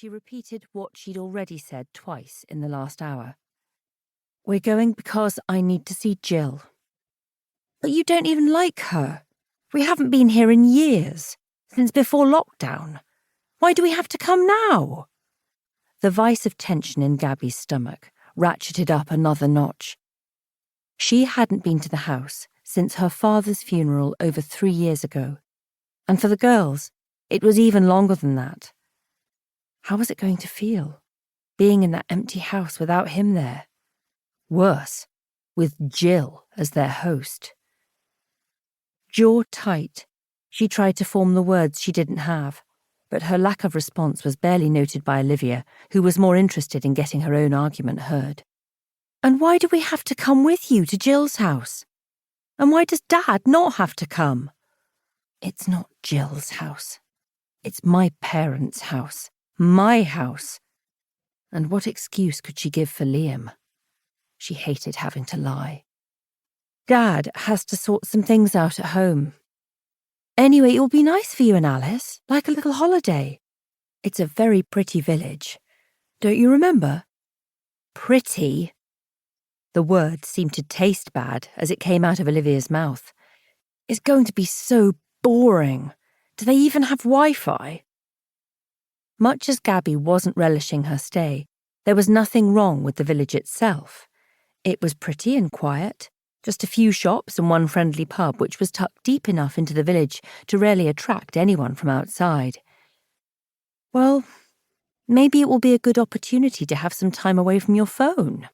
She repeated what she'd already said twice in the last hour. "We're going because I need to see Jill." "But you don't even like her. We haven't been here in years, since before lockdown. Why do we have to come now?" The vice of tension in Gabbie's stomach ratcheted up another notch. She hadn't been to the house since her father's funeral over 3 years ago, and for the girls, it was even longer than that. How was it going to feel, being in that empty house without him there? Worse, with Jill as their host. Jaw tight, she tried to form the words she didn't have, but her lack of response was barely noted by Olivia, who was more interested in getting her own argument heard. "And why do we have to come with you to Jill's house? And why does Dad not have to come?" "It's not Jill's house. It's my parents' house. My house." And what excuse could she give for Liam? She hated having to lie. "Dad has to sort some things out at home. Anyway, it will be nice for you and Alice, like a little holiday. It's a very pretty village. Don't you remember?" Pretty? The word seemed to taste bad as it came out of Olivia's mouth. "It's going to be so boring. Do they even have Wi-Fi?" Much as Gabbie wasn't relishing her stay, there was nothing wrong with the village itself. It was pretty and quiet, just a few shops and one friendly pub which was tucked deep enough into the village to rarely attract anyone from outside. Well, maybe it will be a good opportunity to have some time away from your phone.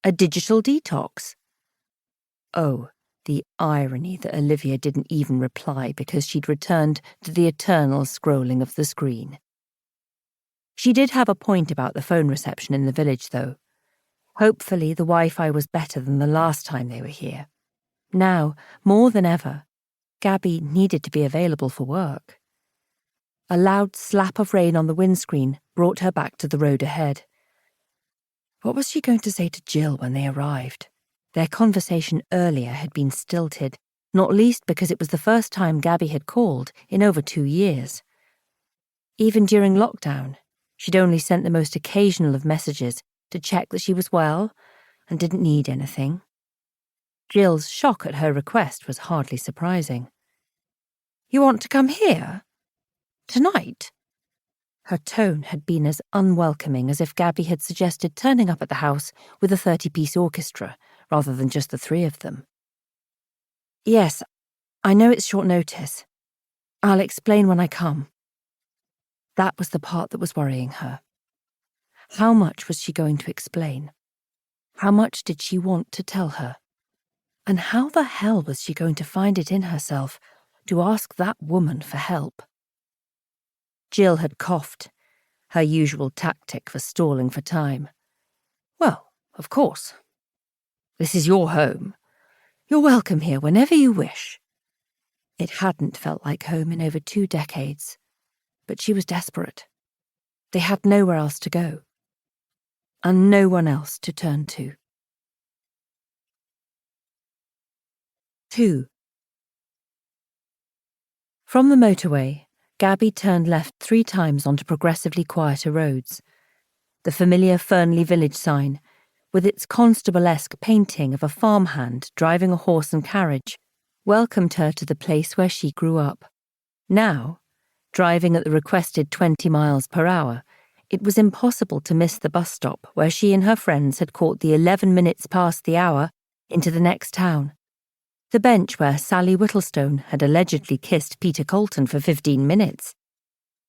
A digital detox. Oh, the irony that Olivia didn't even reply because she'd returned to the eternal scrolling of the screen. She did have a point about the phone reception in the village, though. Hopefully the Wi-Fi was better than the last time they were here. Now, more than ever, Gabbie needed to be available for work. A loud slap of rain on the windscreen brought her back to the road ahead. What was she going to say to Jill when they arrived? Their conversation earlier had been stilted, not least because it was the first time Gabbie had called in over 2 years. Even during lockdown, she'd only sent the most occasional of messages to check that she was well and didn't need anything. Jill's shock at her request was hardly surprising. "You want to come here? Tonight?" Her tone had been as unwelcoming as if Gabbie had suggested turning up at the house with a 30-piece orchestra rather than just the 3 of them. "Yes, I know it's short notice. I'll explain when I come." That was the part that was worrying her. How much was she going to explain? How much did she want to tell her? And how the hell was she going to find it in herself to ask that woman for help? Jill had coughed, her usual tactic for stalling for time. "Well, of course. This is your home. You're welcome here whenever you wish." It hadn't felt like home in over 2 decades, but she was desperate. They had nowhere else to go, and no one else to turn to. 2. From the motorway, Gabbie turned left 3 times onto progressively quieter roads. The familiar Fernley village sign, with its constable-esque painting of a farmhand driving a horse and carriage, welcomed her to the place where she grew up. Now, driving at the requested 20 miles per hour, it was impossible to miss the bus stop where she and her friends had caught the 11 minutes past the hour into the next town. The bench where Sally Whittlestone had allegedly kissed Peter Colton for 15 minutes.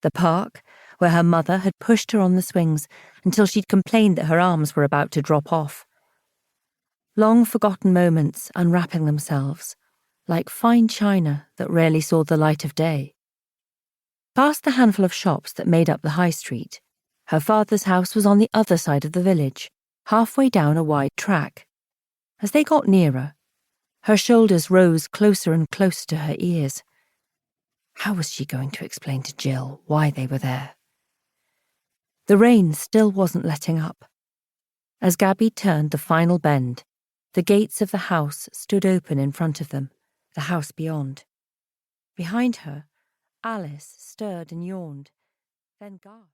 The park where her mother had pushed her on the swings until she'd complained that her arms were about to drop off. Long-forgotten moments unwrapping themselves, like fine china that rarely saw the light of day. Past the handful of shops that made up the high street, her father's house was on the other side of the village, halfway down a wide track. As they got nearer, her shoulders rose closer and closer to her ears. How was she going to explain to Jill why they were there? The rain still wasn't letting up. As Gabbie turned the final bend, the gates of the house stood open in front of them, the house beyond. Behind her, Alice stirred and yawned, then gasped.